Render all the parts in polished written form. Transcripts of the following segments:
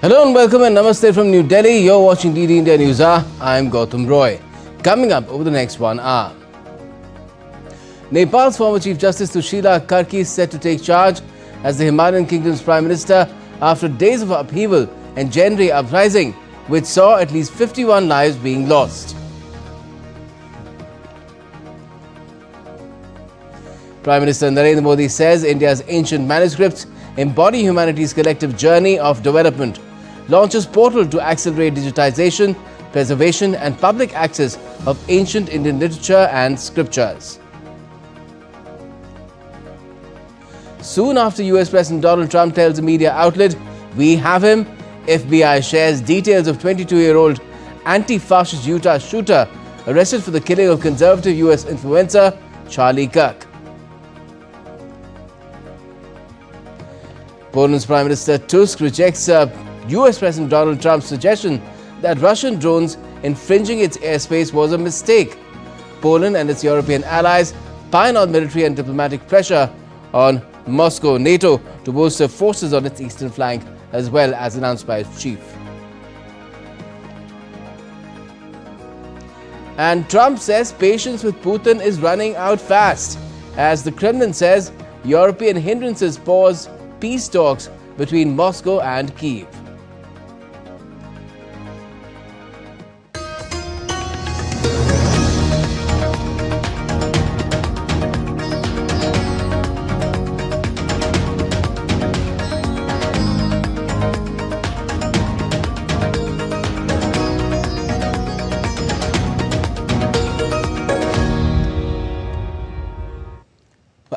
Hello and welcome and namaste from New Delhi. You're watching DD India Newshour. I'm Gautam Roy. Coming up over the next 1 hour. Nepal's former Chief Justice Sushila Karki is set to take charge as the Himalayan Kingdom's Prime Minister after days of upheaval and January uprising, which saw at least 51 lives being lost. Prime Minister Narendra Modi says India's ancient manuscripts embody humanity's collective journey of development, launches portal to accelerate digitization, preservation and public access of ancient Indian literature and scriptures. Soon after US President Donald Trump tells a media outlet, "We have him," FBI shares details of 22-year-old anti-fascist Utah shooter arrested for the killing of conservative US influencer Charlie Kirk. Poland's Prime Minister Tusk rejects US President Donald Trump's suggestion that Russian drones infringing its airspace was a mistake. Poland and its European allies pine on military and diplomatic pressure on Moscow, NATO to bolster forces on its eastern flank, as well as announced by its chief. And Trump says patience with Putin is running out fast, as the Kremlin says European hindrances pause peace talks between Moscow and Kyiv.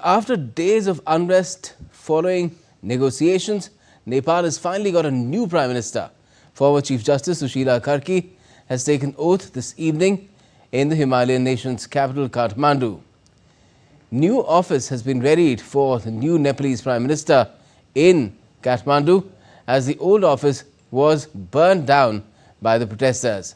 After days of unrest following negotiations, Nepal has finally got a new Prime Minister. Former Chief Justice Sushila Karki has taken oath this evening in the Himalayan nation's capital, Kathmandu. New office has been readied for the new Nepalese Prime Minister in Kathmandu, as the old office was burned down by the protesters.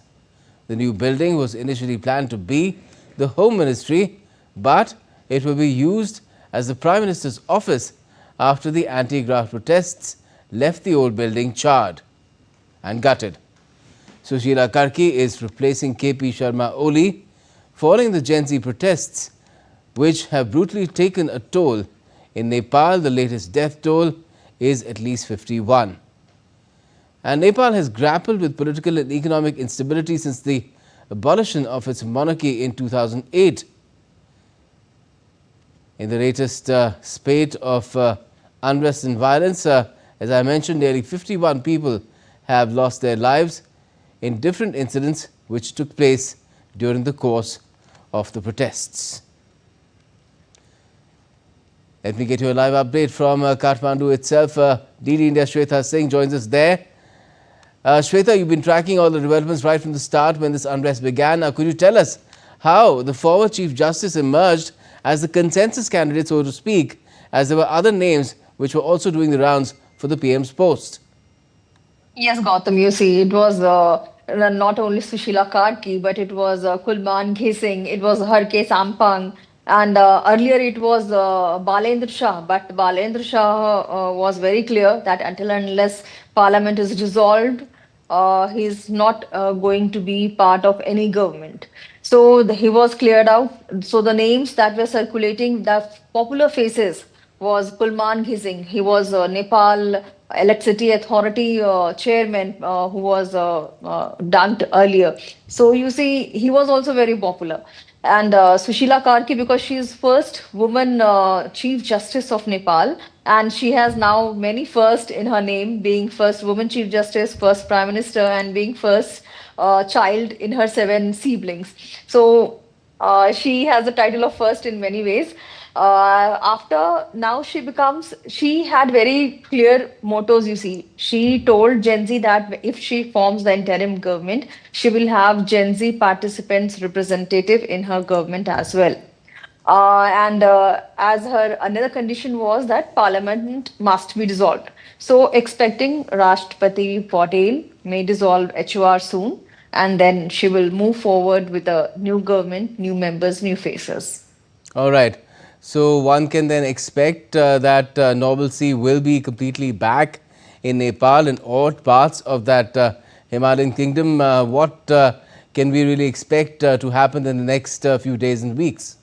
The new building was initially planned to be the Home Ministry, but it will be used as the Prime Minister's office after the anti-graft protests left the old building charred and gutted. Sushila Karki is replacing KP Sharma Oli following the Gen Z protests, which have brutally taken a toll. In Nepal, the latest death toll is at least 51. And Nepal has grappled with political and economic instability since the abolition of its monarchy in 2008. In the latest spate of unrest and violence, as I mentioned, nearly 51 people have lost their lives in different incidents which took place during the course of the protests. Let me get you a live update from Kathmandu itself. DD India Shweta Singh joins us there. Shweta, you've been tracking all the developments right from the start when this unrest began. Now, could you tell us how the former Chief Justice emerged as the consensus candidate, so to speak, as there were other names which were also doing the rounds for the PM's post? Yes, Gautam, you see, it was not only Sushila Karki, but it was Kulman Ghising, it was Harke Sampang, and earlier it was Balendra Shah. But Balendra Shah was very clear that until and unless Parliament is dissolved, he is not going to be part of any government. So he was cleared out. So the names that were circulating, the popular faces, was Kulman Ghising. He was Nepal Electricity Authority chairman who was dunked earlier. So you see, he was also very popular. And Sushila Karki, because she is first woman Chief Justice of Nepal, and she has now many first in her name, being first woman Chief Justice, first Prime Minister, and being first child in her 7 siblings. So she has the title of first in many ways. After now she had very clear mottos, you see. She told Gen Z that if she forms the interim government, she will have Gen Z participants representative in her government as well. And as her another condition was that Parliament must be dissolved. So expecting Rashtrapati Patel may dissolve HOR soon, and then she will move forward with a new government, new members, new faces. All right. So one can then expect that normalcy will be completely back in Nepal and odd parts of that Himalayan kingdom. What can we really expect to happen in the next few days and weeks?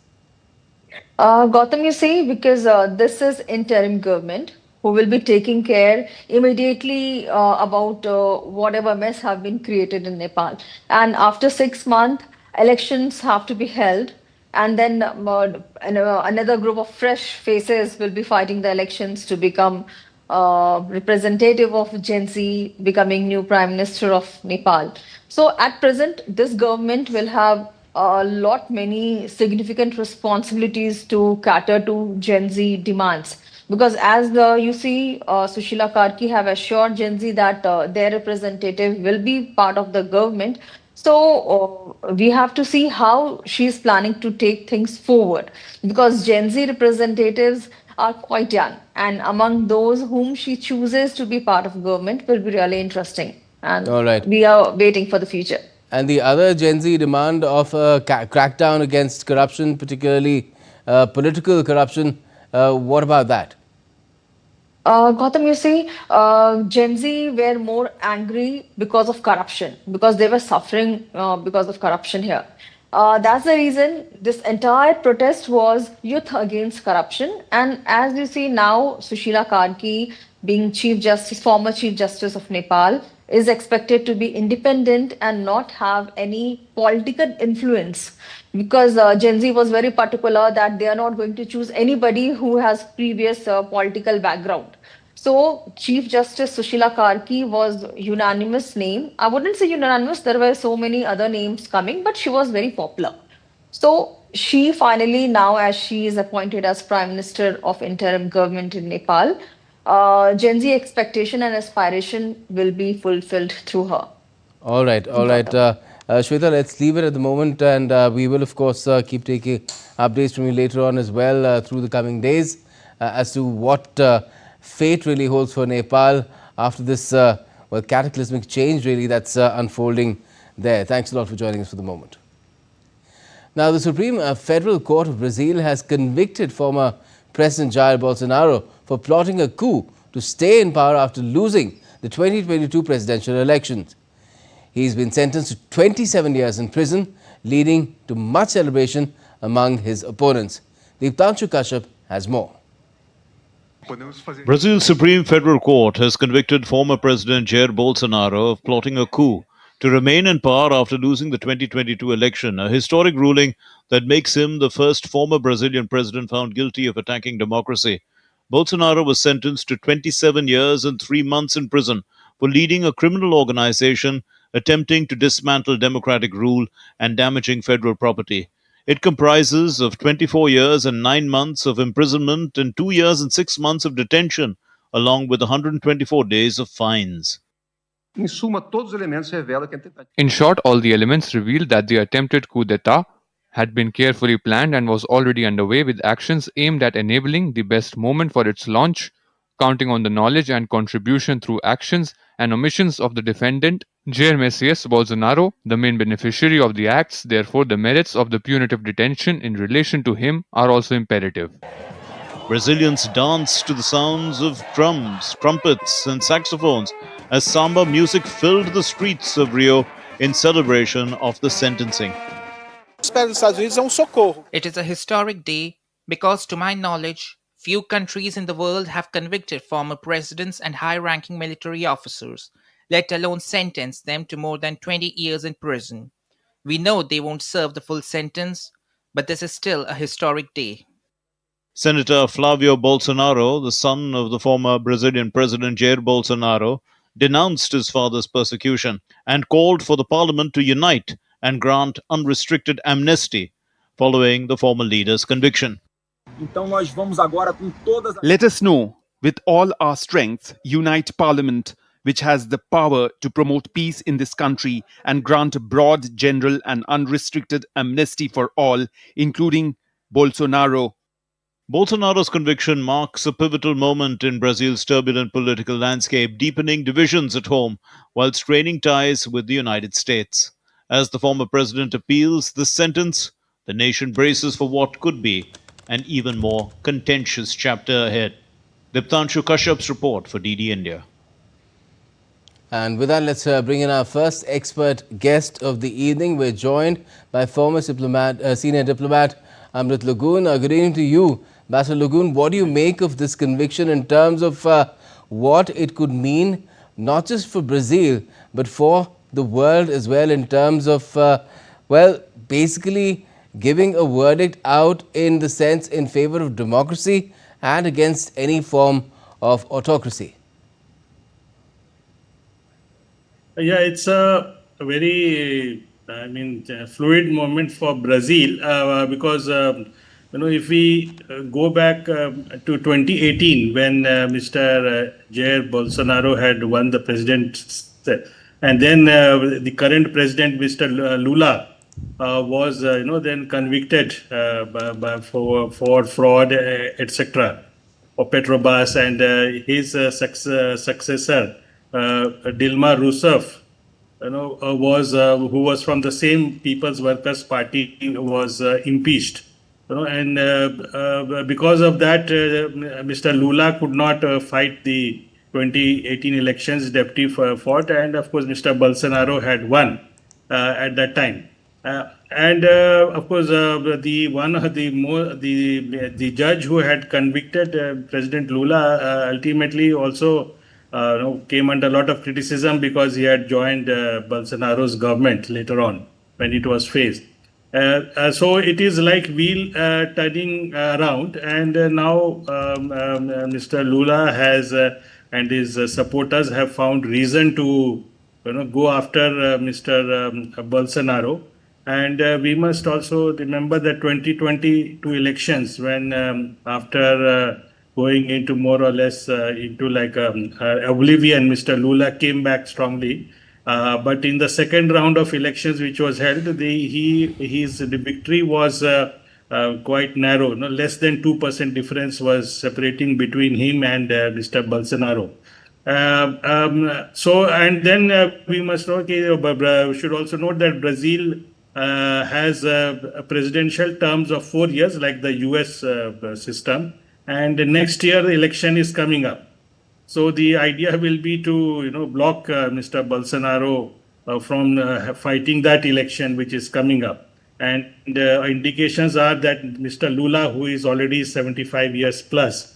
Gautam, you see, because this is interim government who will be taking care immediately about whatever mess have been created in Nepal. And after 6 months, elections have to be held, and then another group of fresh faces will be fighting the elections to become representative of Gen Z becoming new Prime Minister of Nepal. So at present, this government will have a lot many significant responsibilities to cater to Gen Z demands. Because as you see, Sushila Karki have assured Gen Z that their representative will be part of the government. So we have to see how she is planning to take things forward. Because Gen Z representatives are quite young, and among those whom she chooses to be part of government will be really interesting. And All right. we are waiting for the future. And the other Gen Z demand of a crackdown against corruption, particularly political corruption, what about that? Gautam, you see, Gen Z were more angry because of corruption, because they were suffering because of corruption here. That's the reason this entire protest was youth against corruption. And as you see now, Sushila Karki, being Chief Justice, former Chief Justice of Nepal, is expected to be independent and not have any political influence, because Gen Z was very particular that they are not going to choose anybody who has previous political background. So Chief Justice Sushila Karki was unanimous name. I wouldn't say unanimous. There were so many other names coming, but she was very popular. So she finally now, as she is appointed as Prime Minister of Interim Government in Nepal, Gen Z expectation and aspiration will be fulfilled through her. All right, all right. Shweta, let's leave it at the moment, and we will, of course, keep taking updates from you later on as well through the coming days as to what fate really holds for Nepal after this well, cataclysmic change really that's unfolding there. Thanks a lot for joining us for the moment. Now, the Supreme Federal Court of Brazil has convicted former President Jair Bolsonaro for plotting a coup to stay in power after losing the 2022 presidential elections. He's been sentenced to 27 years in prison, leading to much celebration among his opponents. Deeptanshu Kashyap has more. Brazil's Supreme Federal Court has convicted former President Jair Bolsonaro of plotting a coup to remain in power after losing the 2022 election, a historic ruling that makes him the first former Brazilian president found guilty of attacking democracy. Bolsonaro was sentenced to 27 years and 3 months in prison for leading a criminal organization attempting to dismantle democratic rule and damaging federal property. It comprises of 24 years and 9 months of imprisonment and 2 years and 6 months of detention, along with 124 days of fines. In short, all the elements reveal that the attempted coup d'etat had been carefully planned and was already underway, with actions aimed at enabling the best moment for its launch, counting on the knowledge and contribution through actions and omissions of the defendant, Jair Messias Bolsonaro, the main beneficiary of the acts. Therefore, the merits of the punitive detention in relation to him are also imperative. Brazilians dance to the sounds of drums, trumpets, and saxophones as samba music filled the streets of Rio in celebration of the sentencing. It is a historic day because, to my knowledge, few countries in the world have convicted former presidents and high-ranking military officers, let alone sentence them to more than 20 years in prison. We know they won't serve the full sentence, but this is still a historic day. Senator Flavio Bolsonaro, the son of the former Brazilian President Jair Bolsonaro, denounced his father's persecution and called for the parliament to unite and grant unrestricted amnesty following the former leader's conviction. Let us now, with all our strength, unite Parliament, which has the power to promote peace in this country and grant a broad, general and unrestricted amnesty for all, including Bolsonaro. Bolsonaro's conviction marks a pivotal moment in Brazil's turbulent political landscape, deepening divisions at home while straining ties with the United States. As the former president appeals this sentence, the nation braces for what could be an even more contentious chapter ahead. Deeptanshu Kashyap's report for DD India. And with that, let's bring in our first expert guest of the evening. We're joined by former senior diplomat Amrit Lagoon. Good evening to you, Ambassador Lagoon. What do you make of this conviction in terms of what it could mean, not just for Brazil, but for the world as well, in terms of, well, basically giving a verdict out in the sense in favor of democracy and against any form of autocracy? Yeah, it's a very, fluid moment for Brazil because, if we go back to 2018 when Mr. Jair Bolsonaro had won the presidency, and then the current president, Mr. Lula, was, then convicted for fraud, etc. of Petrobras, and his successor, Dilma Rousseff, who was from the same People's Workers' Party, was impeached. And because of that, Mr. Lula could not fight the 2018 elections. Deputy fought, and of course, Mr. Bolsonaro had won at that time. And of course, the judge who had convicted President Lula ultimately also came under a lot of criticism because he had joined Bolsonaro's government later on when it was phased. So it is like wheel turning around, and now Mr. Lula has and his supporters have found reason to go after Mr. Bolsonaro. And we must also remember the 2022 elections when after going into more or less into like oblivion, Mr. Lula came back strongly. But in the second round of elections which was held, the victory was quite narrow. Less than 2% difference was separating between him and Mr. Bolsonaro. So, and then we must should also note that Brazil has presidential terms of 4 years, like the US system, and next year the election is coming up. So the idea will be to block Mr. Bolsonaro from fighting that election which is coming up. And indications are that Mr. Lula, who is already 75 years plus,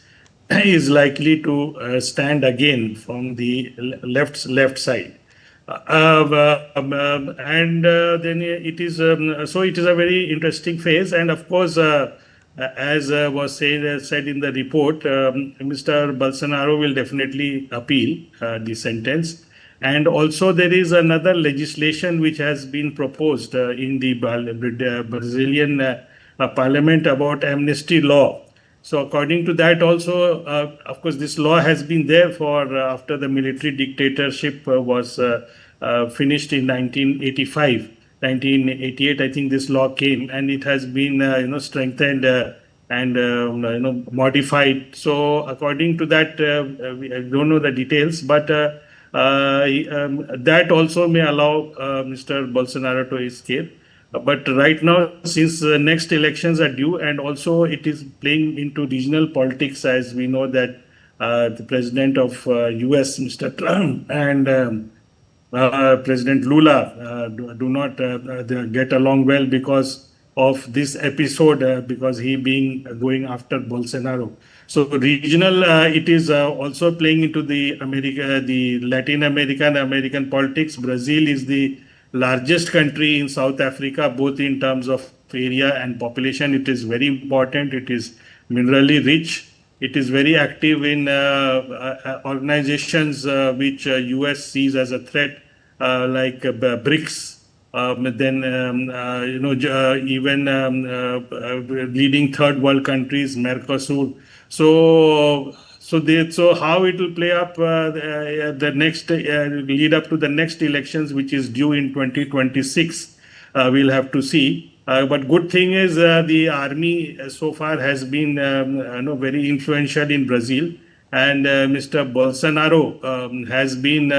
is likely to stand again from the left side. And then it is so it is a very interesting phase. And of course, as was said in the report, Mr. Bolsonaro will definitely appeal the sentence. And also there is another legislation which has been proposed in the Brazilian parliament about amnesty law. So according to that also, of course, this law has been there for after the military dictatorship was finished in 1985. 1988, I think this law came, and it has been strengthened and modified. So according to that, I don't know the details, but that also may allow Mr. Bolsonaro to escape. But right now, since the next elections are due, and also it is playing into regional politics, as we know that the president of US, Mr. Trump, and President Lula do not get along well because of this episode, because he being going after Bolsonaro. So regional, it is also playing into the Latin American politics. Brazil is the largest country in South Africa, both in terms of area and population. It is very important. It is minerally rich. It is very active in organizations which US sees as a threat, like BRICS. Then even leading third world countries, Mercosur. So how it will play up the next lead up to the next elections, which is due in 2026. We'll have to see. But good thing is the army so far has been very influential in Brazil. And Mr. Bolsonaro has been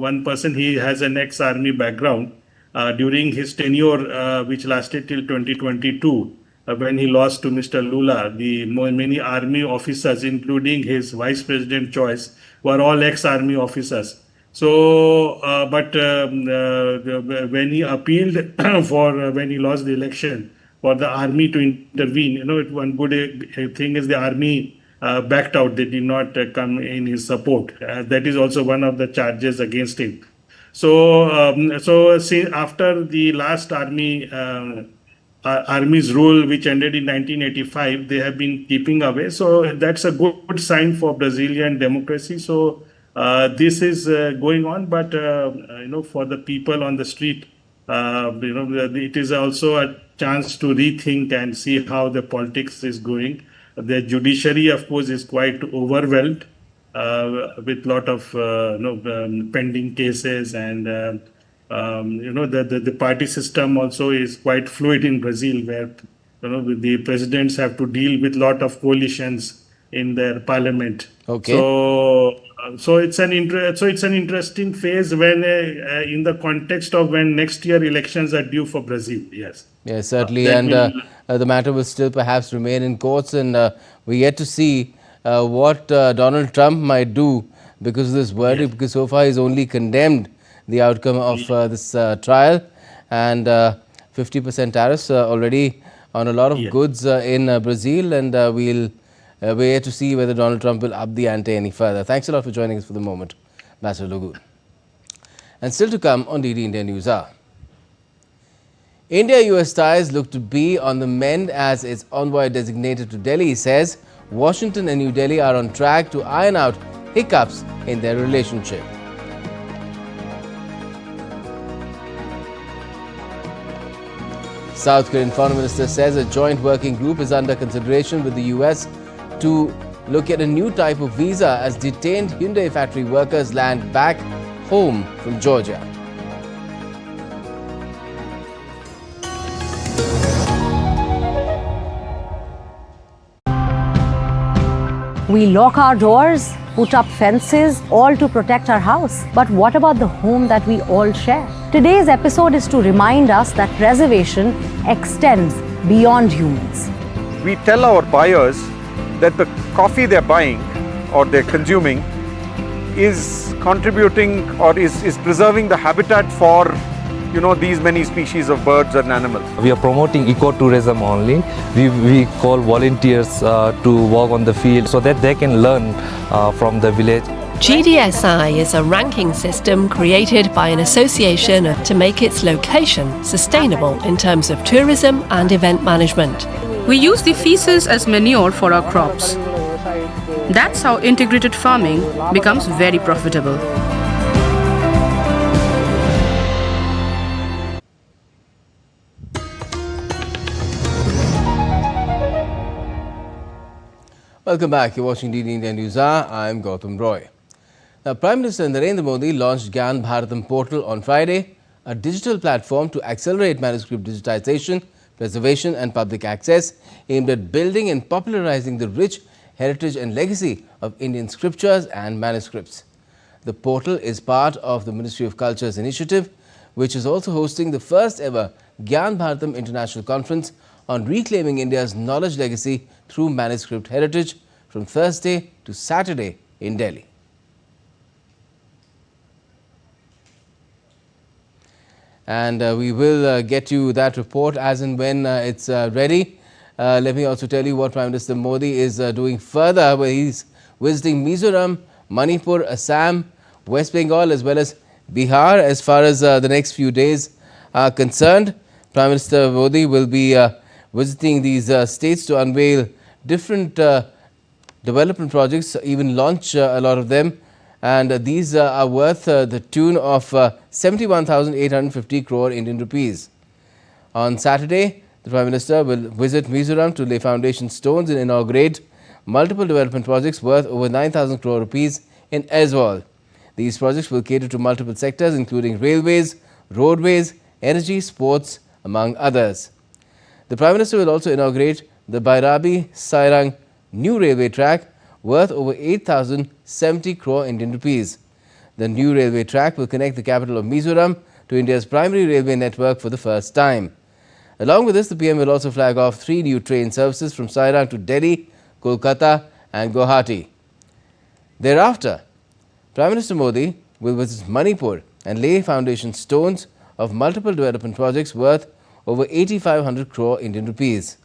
one person. He has an ex-army background. During his tenure, which lasted till 2022, when he lost to Mr. Lula, many army officers, including his vice president choice, were all ex-army officers. So, when he appealed when he lost the election for the army to intervene, one good thing is the army backed out. They did not come in his support. That is also one of the charges against him. So see, after the last army's rule, which ended in 1985, they have been keeping away. So that's a good sign for Brazilian democracy. So this is going on, but for the people on the street, it is also a chance to rethink and see how the politics is going. The judiciary, of course, is quite overwhelmed with lot of pending cases, and the party system also is quite fluid in Brazil, where the presidents have to deal with lot of coalitions in their parliament. Okay. So it's an interesting phase when in the context of when next year elections are due for Brazil. Yes. Yes, certainly, and the matter will still perhaps remain in courts, and we yet to see what Donald Trump might do because of this verdict, because so far he's only condemned the outcome of this trial, and 50% tariffs already on a lot of goods in Brazil, and we're yet to see whether Donald Trump will up the ante any further. Thanks a lot for joining us for the moment, Ambassador Lagoon. And still to come on DD India Newshour. India-US ties look to be on the mend as its envoy designated to Delhi says Washington and New Delhi are on track to iron out hiccups in their relationship. South Korean Foreign Minister says a joint working group is under consideration with the US to look at a new type of visa as detained Hyundai factory workers land back home from Georgia. We lock our doors, put up fences, all to protect our house. But what about the home that we all share? Today's episode is to remind us that preservation extends beyond humans. We tell our buyers that the coffee they're buying or they're consuming is contributing or is preserving the habitat for these many species of birds and animals. We are promoting ecotourism only. We call volunteers to work on the field so that they can learn from the village. GDSI is a ranking system created by an association to make its location sustainable in terms of tourism and event management. We use the feces as manure for our crops. That's how integrated farming becomes very profitable. Welcome back. You're watching DD India Newshour. I'm Gautam Roy. Now, Prime Minister Narendra Modi launched Gyan Bharatam portal on Friday, a digital platform to accelerate manuscript digitization, preservation and public access aimed at building and popularizing the rich heritage and legacy of Indian scriptures and manuscripts. The portal is part of the Ministry of Culture's initiative, which is also hosting the first ever Gyan Bharatam International Conference on reclaiming India's knowledge legacy through manuscript heritage from Thursday to Saturday in Delhi. And we will get you that report as and when it's ready. Let me also tell you what Prime Minister Modi is doing further, where he's visiting Mizoram, Manipur, Assam, West Bengal as well as Bihar. As far as the next few days are concerned, Prime Minister Modi will be visiting these states to unveil different development projects, even launch a lot of them. And these are worth the tune of 71,850 crore Indian rupees. On Saturday, the Prime Minister will visit Mizoram to lay foundation stones and inaugurate multiple development projects worth over 9,000 crore rupees in Aizawl. These projects will cater to multiple sectors including railways, roadways, energy, sports, among others. The Prime Minister will also inaugurate the Bairabi-Sairang new railway track worth over 8,070 crore Indian rupees. The new railway track will connect the capital of Mizoram to India's primary railway network for the first time. Along with this, the PM will also flag off 3 new train services from Sairang to Delhi, Kolkata and Guwahati. Thereafter, Prime Minister Modi will visit Manipur and lay foundation stones of multiple development projects worth over 8,500 crore Indian rupees.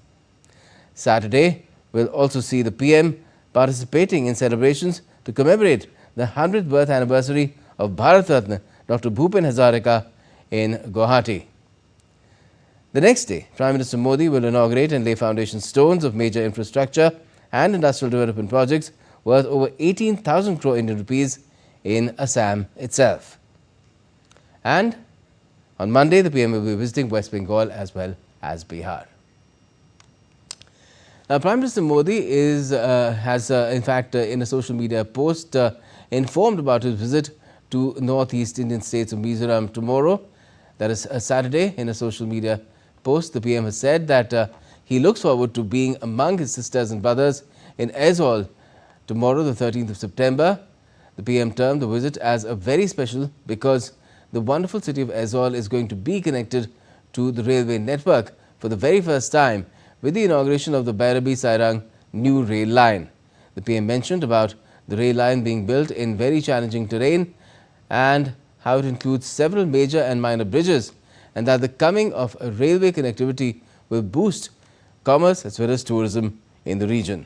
Saturday will also see the PM participating in celebrations to commemorate the 100th birth anniversary of Bharat Ratna Dr. Bhupen Hazarika in Guwahati. The next day, Prime Minister Modi will inaugurate and lay foundation stones of major infrastructure and industrial development projects worth over 18,000 crore Indian rupees in Assam itself. And on Monday, the PM will be visiting West Bengal as well as Bihar. Now, Prime Minister Modi has in fact, in a social media post, informed about his visit to northeast Indian states of Mizoram tomorrow. That is Saturday. In a social media post, the PM has said that he looks forward to being among his sisters and brothers in Aizawl tomorrow, the 13th of September. The PM termed the visit as a very special because the wonderful city of Aizawl is going to be connected to the railway network for the very first time with the inauguration of the Bairabi-Sairang new rail line. The PM mentioned about the rail line being built in very challenging terrain and how it includes several major and minor bridges, and that the coming of a railway connectivity will boost commerce as well as tourism in the region.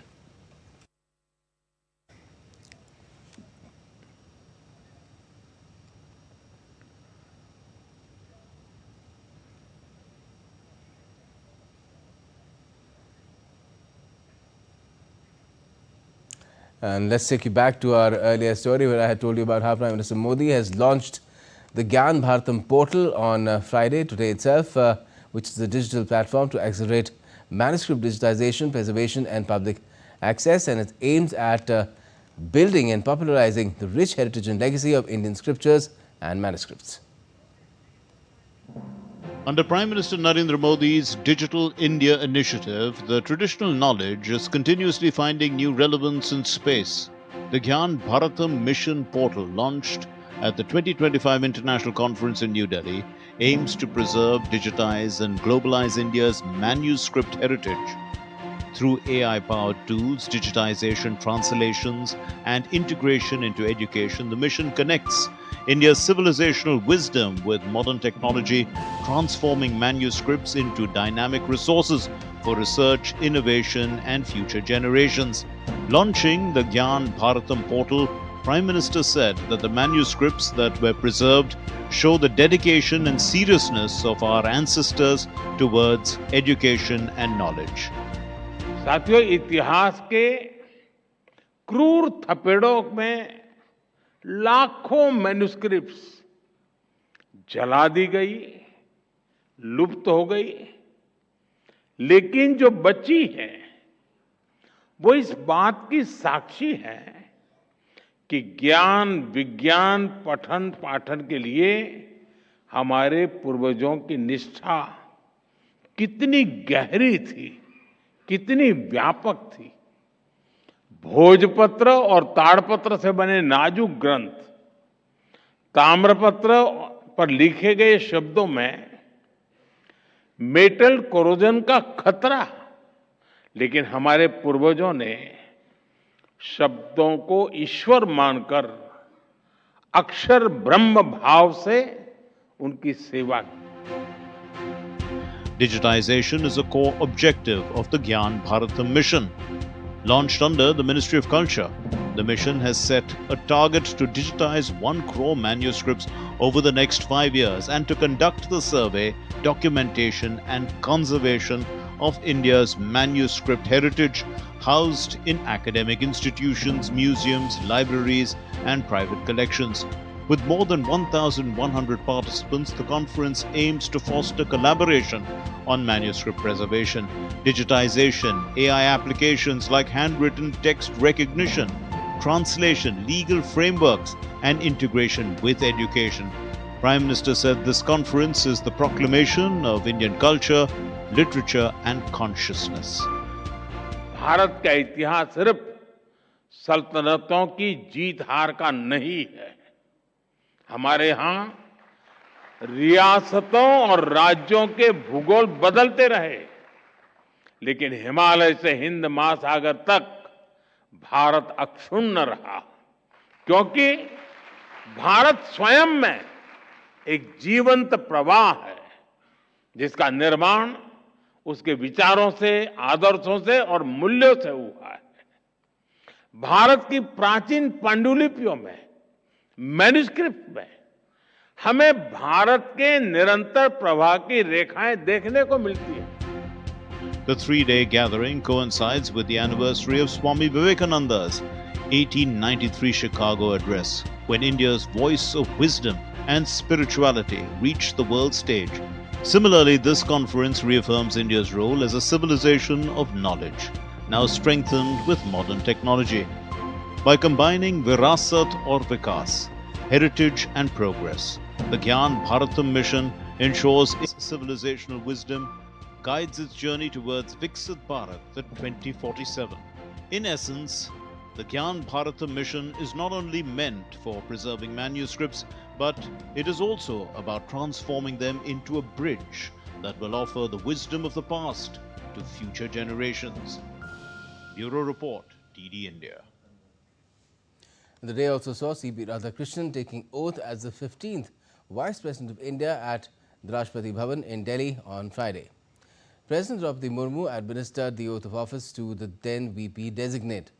And let's take you back to our earlier story where I had told you about how Prime Minister Modi has launched the Gyan Bharatam portal on Friday, today itself, which is a digital platform to accelerate manuscript digitization, preservation and public access, and it aims at building and popularizing the rich heritage and legacy of Indian scriptures and manuscripts. Under Prime Minister Narendra Modi's Digital India initiative, the traditional knowledge is continuously finding new relevance in space. The Gyan Bharatam Mission portal, launched at the 2025 International Conference in New Delhi, aims to preserve, digitize and globalize India's manuscript heritage. Through AI-powered tools, digitization, translations and integration into education, the mission connects India's civilizational wisdom with modern technology, transforming manuscripts into dynamic resources for research, innovation and future generations. Launching the Gyan Bharatam portal, Prime Minister said that the manuscripts that were preserved show the dedication and seriousness of our ancestors towards education and knowledge. साथियों, इतिहास के क्रूर थपेड़ों में लाखों manuscripts जला दी गई, लुप्त हो गई, लेकिन जो बची है वो इस बात की साक्षी है कि ज्ञान विज्ञान पठन पाठन के लिए हमारे पूर्वजों की निष्ठा कितनी गहरी थी, कितनी व्यापक थी। भोजपत्र और ताड़पत्र से बने नाजुक ग्रंथ, ताम्रपत्र पर लिखे गए शब्दों में मेटल कोरोजन का खतरा, लेकिन हमारे पूर्वजों ने शब्दों को ईश्वर मानकर अक्षर ब्रह्म भाव से उनकी सेवा की। Digitization is a core objective of the Gyan Bharatam mission. Launched under the Ministry of Culture, the mission has set a target to digitize 1 crore manuscripts over the next 5 years and to conduct the survey, documentation and conservation of India's manuscript heritage housed in academic institutions, museums, libraries and private collections. With more than 1,100 participants, the conference aims to foster collaboration on manuscript preservation, digitization, AI applications like handwritten text recognition, translation, legal frameworks, and integration with education. Prime Minister said this conference is the proclamation of Indian culture, literature, and consciousness. Bharat का इतिहास सिर्फ सल्तनतों की जीत हार का नहीं है। हमारे यहाँ रियासतों और राज्यों के भूगोल बदलते रहे, लेकिन हिमालय से हिंद महासागर तक भारत अक्षुण्ण रहा, क्योंकि भारत स्वयं में एक जीवंत प्रवाह है जिसका निर्माण उसके विचारों से, आदर्शों से और मूल्यों से हुआ है। भारत की प्राचीन पांडुलिपियों में, मैन्युस्क्रिप्ट में हमें भारत के निरंतर प्रवाह की रेखाएं देखने को मिलती है। The three-day gathering coincides with the anniversary of Swami Vivekananda's 1893 Chicago address, when India's voice of wisdom and spirituality reached the world stage. Similarly, this conference reaffirms India's role as a civilization of knowledge, now strengthened with modern technology. By combining Virasat or Vikas, heritage and progress, the Gyan Bharatam mission ensures its civilizational wisdom guides its journey towards Viksit Bharat at 2047. In essence, the Gyan Bharatam mission is not only meant for preserving manuscripts, but it is also about transforming them into a bridge that will offer the wisdom of the past to future generations. Bureau Report, DD India. The day also saw C.P. Radhakrishnan taking oath as the 15th Vice President of India at the Rashtrapati Bhavan in Delhi on Friday. President Draupadi Murmu administered the oath of office to the then VP designate.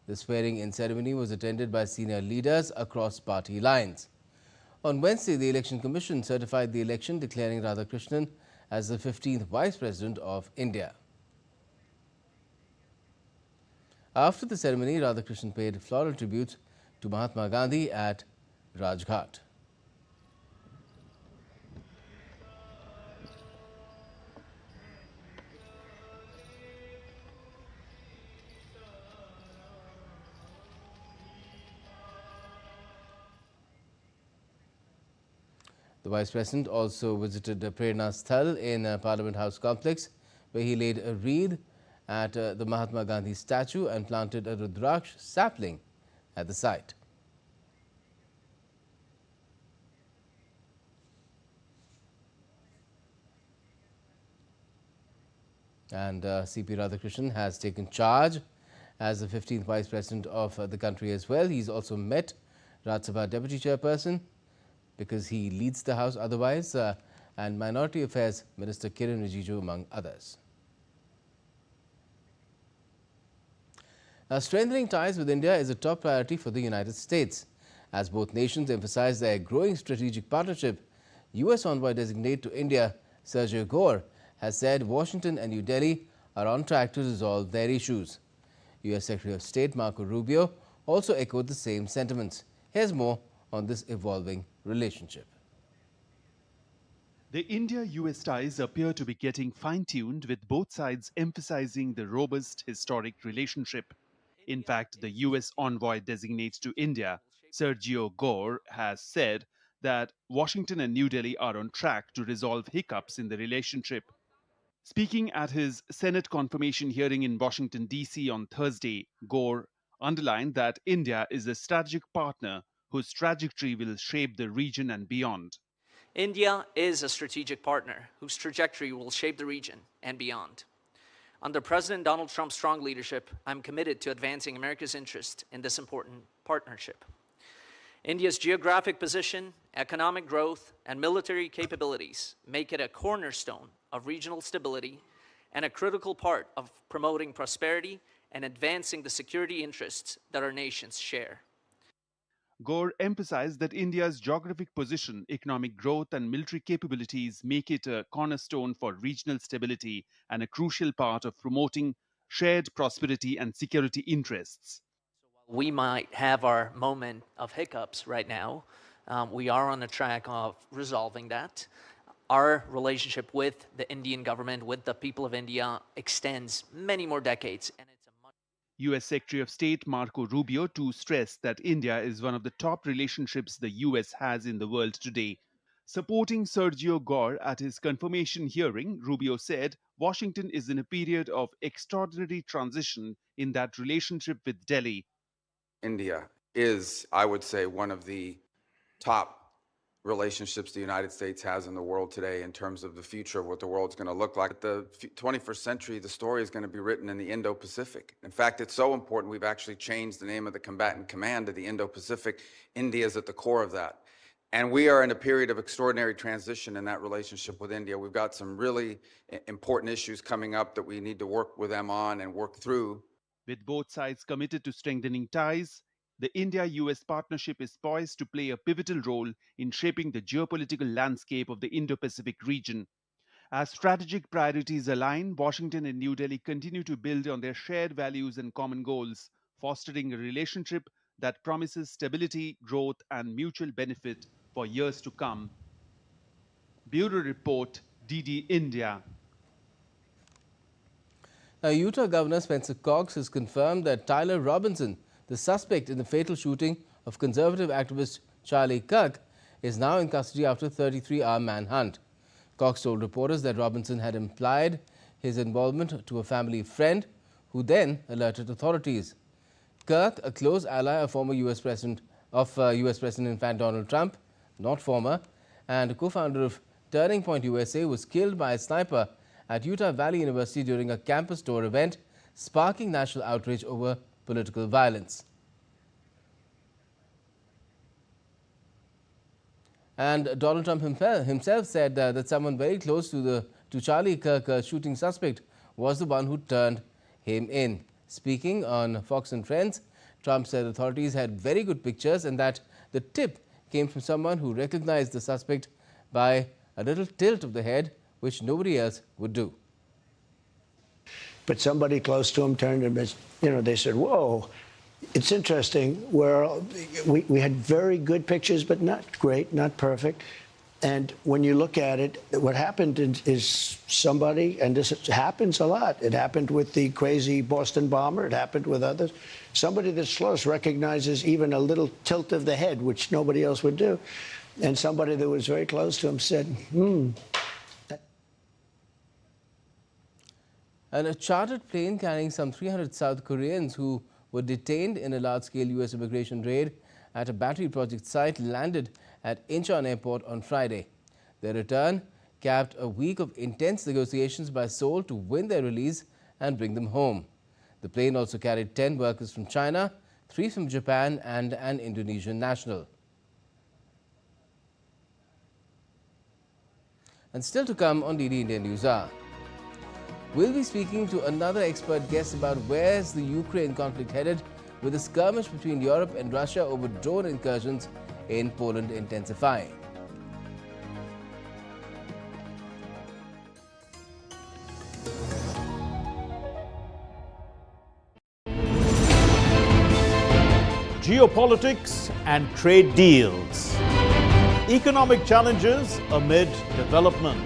The swearing-in ceremony was attended by senior leaders across party lines. On Wednesday, the Election Commission certified the election, declaring Radhakrishnan as the 15th Vice President of India. After the ceremony, Radhakrishnan paid floral tribute to Mahatma Gandhi at Rajghat. The Vice President also visited the Prerna Sthal in Parliament House complex, where he laid a wreath at the Mahatma Gandhi statue and planted a Rudraksh sapling at the site. And C.P. Radhakrishnan has taken charge as the 15th Vice President of the country as well. He's also met Rajya Sabha Deputy Chairperson, because he leads the House otherwise, and Minority Affairs Minister Kiren Rijiju, among others. Now, strengthening ties with India is a top priority for the United States. As both nations emphasize their growing strategic partnership, U.S. Envoy Designate to India, Sergio Gore, has said Washington and New Delhi are on track to resolve their issues. U.S. Secretary of State Marco Rubio also echoed the same sentiments. Here's more on this evolving relationship. The India-US ties appear to be getting fine-tuned, with both sides emphasizing the robust historic relationship. In fact, the US envoy designate to India, Sergio Gore, has said that Washington and New Delhi are on track to resolve hiccups in the relationship. Speaking at his Senate confirmation hearing in Washington, D.C. on Thursday, Gore underlined that India is a strategic partner whose trajectory will shape the region and beyond. India is a strategic partner whose trajectory will shape the region and beyond. Under President Donald Trump's strong leadership, I'm committed to advancing America's interest in this important partnership. India's geographic position, economic growth, and military capabilities make it a cornerstone of regional stability and a critical part of promoting prosperity and advancing the security interests that our nations share. Gore emphasized that India's geographic position, economic growth, and military capabilities make it a cornerstone for regional stability and a crucial part of promoting shared prosperity and security interests. We might have our moment of hiccups right now. We are on the track of resolving that. Our relationship with the Indian government, with the people of India, extends many more decades. And U.S. Secretary of State Marco Rubio too stressed that India is one of the top relationships the U.S. has in the world today. Supporting Sergio Gore at his confirmation hearing, Rubio said Washington is in a period of extraordinary transition in that relationship with Delhi. India is, I would say, one of the top relationships the United States has in the world today in terms of the future of what the world's going to look like. The 21st century, the story is going to be written in the Indo-Pacific. In fact, it's so important we've actually changed the name of the combatant command to the Indo-Pacific. India is at the core of that. And we are in a period of extraordinary transition in that relationship with India. We've got some really important issues coming up that we need to work with them on and work through. With both sides committed to strengthening ties, the India-US partnership is poised to play a pivotal role in shaping the geopolitical landscape of the Indo-Pacific region. As strategic priorities align, Washington and New Delhi continue to build on their shared values and common goals, fostering a relationship that promises stability, growth, and mutual benefit for years to come. Bureau Report, DD India. Now, Utah Governor Spencer Cox has confirmed that Tyler Robinson, the suspect in the fatal shooting of conservative activist Charlie Kirk, is now in custody after a 33-hour manhunt. Cox told reporters that Robinson had implied his involvement to a family friend, who then alerted authorities. Kirk, a close ally of former U.S. President in fact Donald Trump, not former, and a co-founder of Turning Point USA, was killed by a sniper at Utah Valley University during a campus tour event, sparking national outrage over political violence. And Donald Trump himself said that someone very close to Charlie Kirk shooting suspect was the one who turned him in. Speaking on Fox and Friends, Trump said authorities had very good pictures and that the tip came from someone who recognized the suspect by a little tilt of the head, which nobody else would do. But somebody close to him turned and, they said, whoa, it's interesting. We had very good pictures, but not great, not perfect. And when you look at it, what happened is somebody, and this happens a lot. It happened with the crazy Boston bomber. It happened with others. Somebody that's close recognizes even a little tilt of the head, which nobody else would do. And somebody that was very close to him said, And a chartered plane carrying some 300 South Koreans who were detained in a large-scale U.S. immigration raid at a battery project site landed at Incheon Airport on Friday. Their return capped a week of intense negotiations by Seoul to win their release and bring them home. The plane also carried 10 workers from China, 3 from Japan and an Indonesian national. And still to come on DD India Newshour. We'll be speaking to another expert guest about where's the Ukraine conflict headed, with a skirmish between Europe and Russia over drone incursions in Poland intensifying. Geopolitics and trade deals. Economic challenges amid development.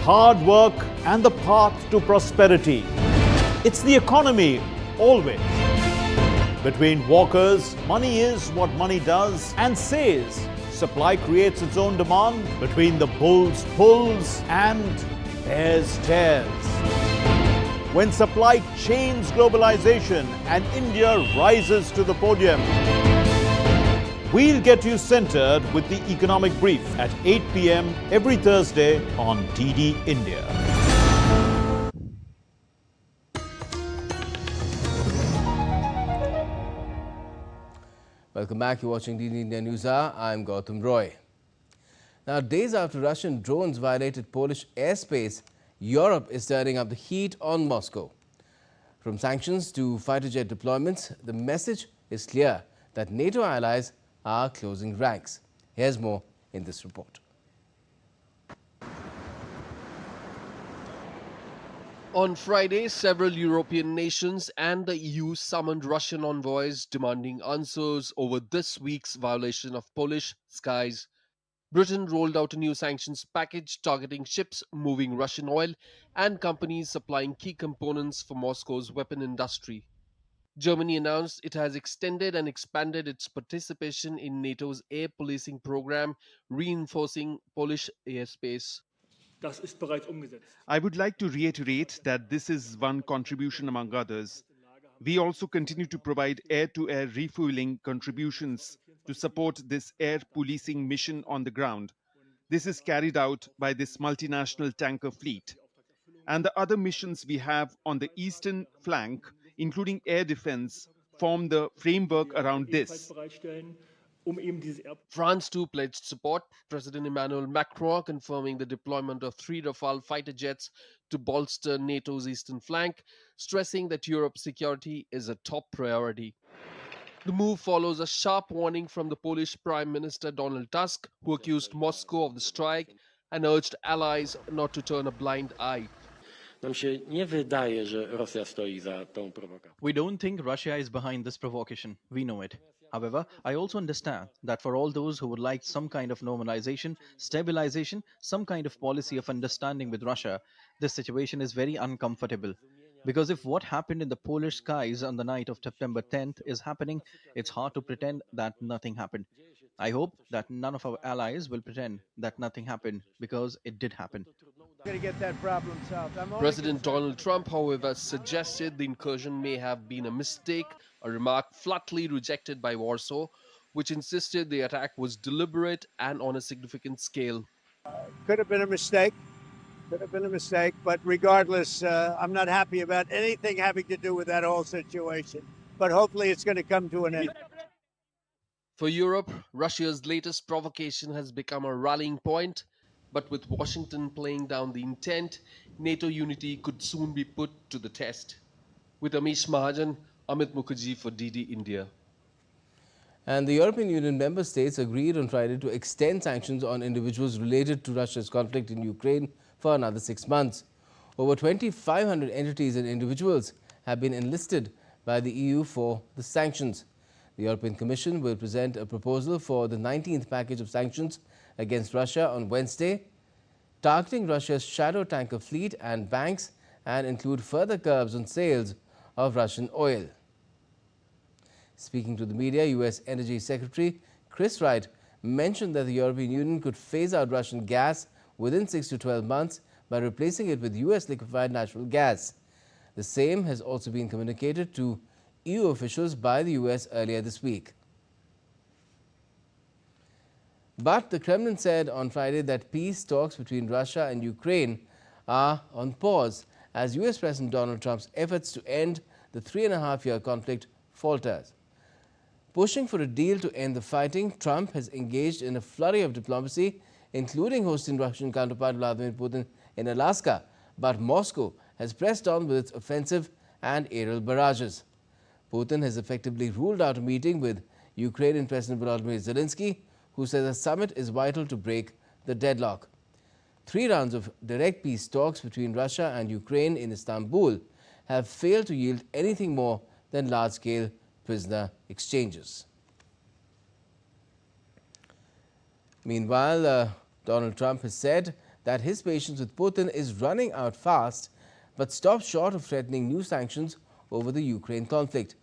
Hard work and the path to prosperity. It's the economy, always. Between walkers, money is what money does and says. Supply creates its own demand. Between the bulls pulls and bears tears. When supply chains globalization and India rises to the podium. We'll get you centered with the Economic Brief at 8 p.m. every Thursday on DD India. Welcome back. You're watching DD India Newshour. I'm Gautam Roy. Now, days after Russian drones violated Polish airspace, Europe is turning up the heat on Moscow. From sanctions to fighter jet deployments, the message is clear that NATO allies are closing ranks. Here's more in this report. On Friday, several European nations and the EU summoned Russian envoys demanding answers over this week's violation of Polish skies. Britain rolled out a new sanctions package targeting ships moving Russian oil and companies supplying key components for Moscow's weapon industry. Germany announced it has extended and expanded its participation in NATO's air policing program, reinforcing Polish airspace. I would like to reiterate that this is one contribution among others. We also continue to provide air-to-air refueling contributions to support this air policing mission on the ground. This is carried out by this multinational tanker fleet. And the other missions we have on the eastern flank, including air defense, form the framework around this. France too pledged support. President Emmanuel Macron confirming the deployment of 3 Rafale fighter jets to bolster NATO's eastern flank, stressing that Europe's security is a top priority. The move follows a sharp warning from the Polish Prime Minister Donald Tusk, who accused Moscow of the strike and urged allies not to turn a blind eye. We don't think Russia is behind this provocation. We know it. However, I also understand that for all those who would like some kind of normalization, stabilization, some kind of policy of understanding with Russia, this situation is very uncomfortable. Because if what happened in the Polish skies on the night of September 10th is happening, it's hard to pretend that nothing happened. I hope that none of our allies will pretend that nothing happened, because it did happen. President Donald Trump, however, suggested the incursion may have been a mistake, a remark flatly rejected by Warsaw, which insisted the attack was deliberate and on a significant scale. Could have been a mistake. Could have been a mistake, but regardless, I'm not happy about anything having to do with that whole situation. But hopefully it's going to come to an end. For Europe, Russia's latest provocation has become a rallying point, but with Washington playing down the intent, NATO unity could soon be put to the test. With Amish Mahajan, Amit Mukherjee for DD India. And the European Union member states agreed on Friday to extend sanctions on individuals related to Russia's conflict in Ukraine for another 6 months. Over 2,500 entities and individuals have been enlisted by the EU for the sanctions. The European Commission will present a proposal for the 19th package of sanctions against Russia on Wednesday, targeting Russia's shadow tanker fleet and banks, and include further curbs on sales of Russian oil. Speaking to the media, U.S. Energy Secretary Chris Wright mentioned that the European Union could phase out Russian gas within 6 to 12 months by replacing it with U.S. liquefied natural gas. The same has also been communicated to EU officials by the US earlier this week. But the Kremlin said on Friday that peace talks between Russia and Ukraine are on pause as US President Donald Trump's efforts to end the 3.5-year conflict falters. Pushing for a deal to end the fighting, Trump has engaged in a flurry of diplomacy, including hosting Russian counterpart Vladimir Putin in Alaska. But Moscow has pressed on with its offensive and aerial barrages. Putin has effectively ruled out a meeting with Ukrainian President Volodymyr Zelensky, who says a summit is vital to break the deadlock. 3 rounds of direct peace talks between Russia and Ukraine in Istanbul have failed to yield anything more than large-scale prisoner exchanges. Meanwhile, Donald Trump has said that his patience with Putin is running out fast, but stopped short of threatening new sanctions over the Ukraine conflict.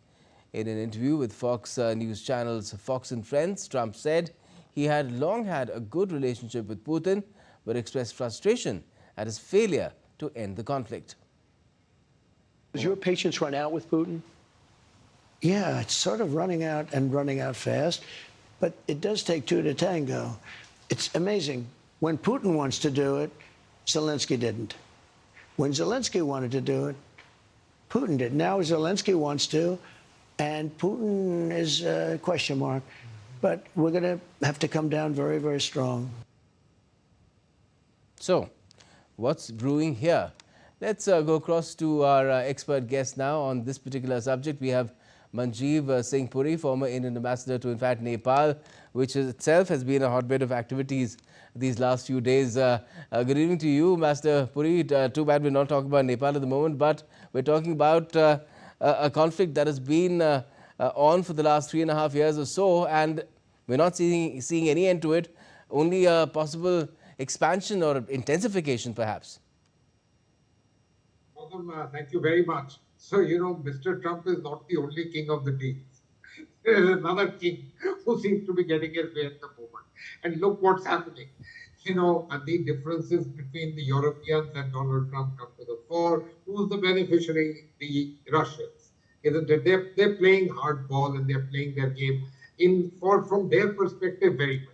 In an interview with Fox News channels Fox and Friends, Trump said he had long had a good relationship with Putin, but expressed frustration at his failure to end the conflict. Does your patience run out with Putin? Yeah, it's sort of running out and running out fast, but it does take 2 to tango. It's amazing. When Putin wants to do it, Zelensky didn't. When Zelensky wanted to do it, Putin did. Now Zelensky wants to, and Putin is a question mark. But we're going to have to come down very, very strong. So, what's brewing here? Let's go across to our expert guest now on this particular subject. We have Manjeev Singh Puri, former Indian ambassador to, in fact, Nepal, which itself has been a hotbed of activities these last few days. Good evening to you, Master Puri. Too bad we're not talking about Nepal at the moment, but we're talking about a conflict that has been on for the last 3.5 years or so, and we're not seeing any end to it, only a possible expansion or intensification, perhaps. Thank you very much. So, Mr. Trump is not the only king of the deals. There is another king who seems to be getting his way at the moment. And look what's happening. The differences between the Europeans and Donald Trump come to the fore. Who's the beneficiary? The Russians. Isn't it? They're playing hardball and they're playing their game. from their perspective very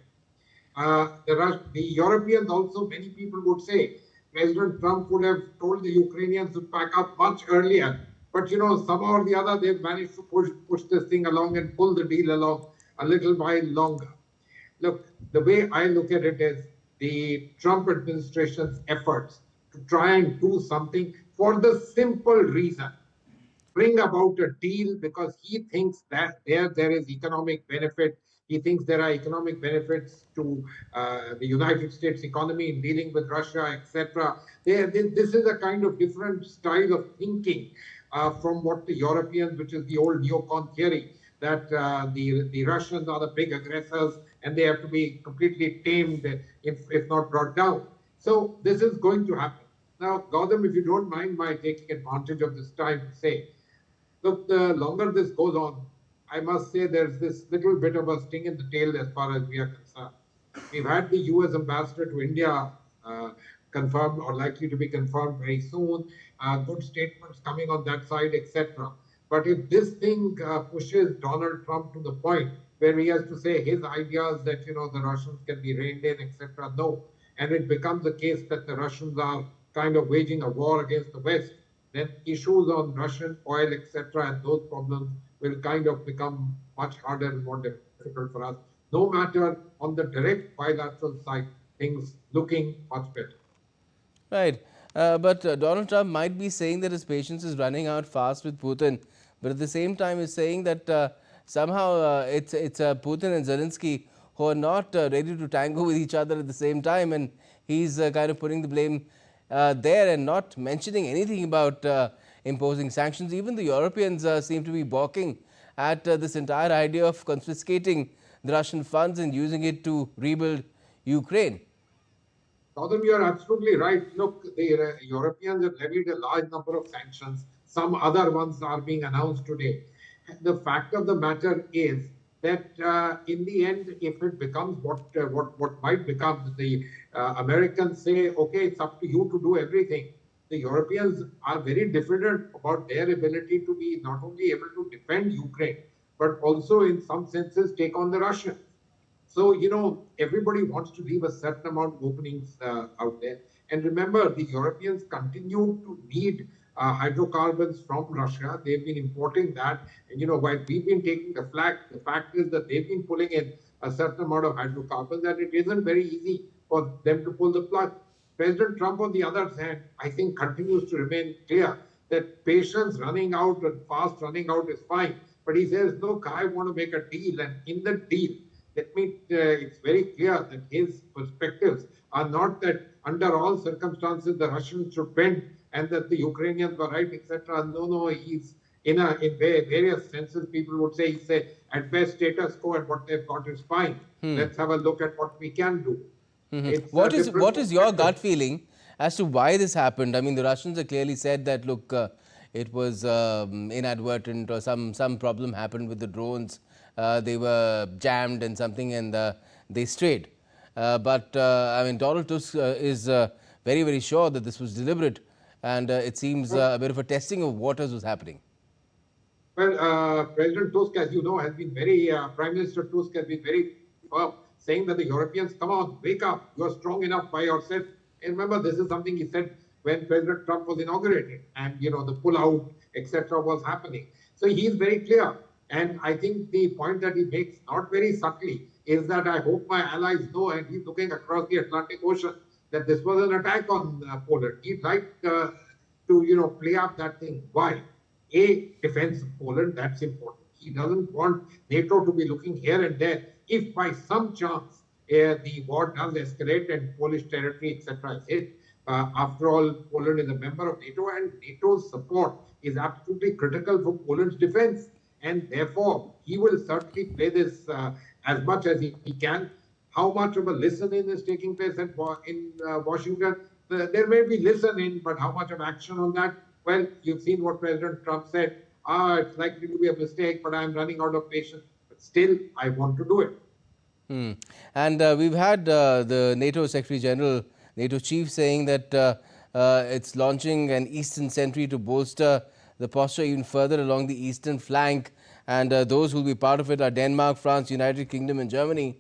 well. The Europeans also, many people would say, President Trump would have told the Ukrainians to pack up much earlier. But, somehow or the other, they've managed to push this thing along and pull the deal along a little while longer. Look, the way I look at it is the Trump administration's efforts to try and do something for the simple reason, bring about a deal because he thinks that there is economic benefit. He thinks there are economic benefits to the United States economy in dealing with Russia, etc. This is a kind of different style of thinking from what the Europeans, which is the old neocon theory, that the Russians are the big aggressors and they have to be completely tamed if not brought down. So this is going to happen. Now, Gautam, if you don't mind my taking advantage of this time to say, look, the longer this goes on, I must say there's this little bit of a sting in the tail as far as we are concerned. We've had the US ambassador to India confirmed or likely to be confirmed very soon, good statements coming on that side, etc. But if this thing pushes Donald Trump to the point where he has to say his ideas that, the Russians can be reined in, etc., no, and it becomes a case that the Russians are kind of waging a war against the West, then issues on Russian oil, etc., and those problems will kind of become much harder and more difficult for us. No matter on the direct bilateral side, things looking much better. Right. But Donald Trump might be saying that his patience is running out fast with Putin, but at the same time is saying that somehow it's Putin and Zelensky who are not ready to tango with each other at the same time, and he's kind of putting the blame there and not mentioning anything about imposing sanctions. Even the Europeans seem to be balking at this entire idea of confiscating the Russian funds and using it to rebuild Ukraine. Gautam, you are absolutely right. Look, the Europeans have levied a large number of sanctions. Some other ones are being announced today. The fact of the matter is that in the end, if it becomes what might become, the Americans say, okay, it's up to you to do everything. The Europeans are very diffident about their ability to be not only able to defend Ukraine, but also in some senses take on the Russians. So, everybody wants to leave a certain amount of openings out there. And remember, the Europeans continue to need hydrocarbons from Russia. They've been importing that. And, while we've been taking the fact is that they've been pulling in a certain amount of hydrocarbons, and it isn't very easy for them to pull the plug. President Trump, on the other hand, I think continues to remain clear that patience running out and fast running out is fine. But he says, look, I want to make a deal. And in the deal, it's very clear that his perspectives are not that under all circumstances the Russians should bend and that the Ukrainians were right, etc. No, he's in various senses, people would say, he's at best status quo and what they've got is fine. Let's have a look at what we can do. What is your gut feeling as to why this happened? I mean, the Russians have clearly said that, look, it was inadvertent or some problem happened with the drones. They were jammed and something and they strayed. But I mean, Donald Tusk is very, very sure that this was deliberate, and it seems a bit of a testing of waters was happening. Well, President Tusk, as you know, has been Prime Minister Tusk has been very firm, saying that the Europeans, come on, wake up, you are strong enough by yourself. And remember, this is something he said when President Trump was inaugurated and, the pull-out, etc. was happening. So he is very clear. And I think the point that he makes, not very subtly, is that I hope my allies know, and he's looking across the Atlantic Ocean, that this was an attack on Poland. He'd like to, play up that thing. Why? A, defense of Poland, that's important. He doesn't want NATO to be looking here and there. If by some chance the war does escalate and Polish territory, etc. is hit, after all, Poland is a member of NATO, and NATO's support is absolutely critical for Poland's defense. And therefore, he will certainly play this as much as he can. How much of a listen-in is taking place in Washington? There may be listen-in, but how much of action on that? Well, you've seen what President Trump said. It's likely to be a mistake, but I'm running out of patience. But still, I want to do it. And we've had the NATO Secretary General, NATO Chief, saying that it's launching an Eastern Sentry to bolster the posture even further along the eastern flank. And those who will be part of it are Denmark, France, United Kingdom and Germany.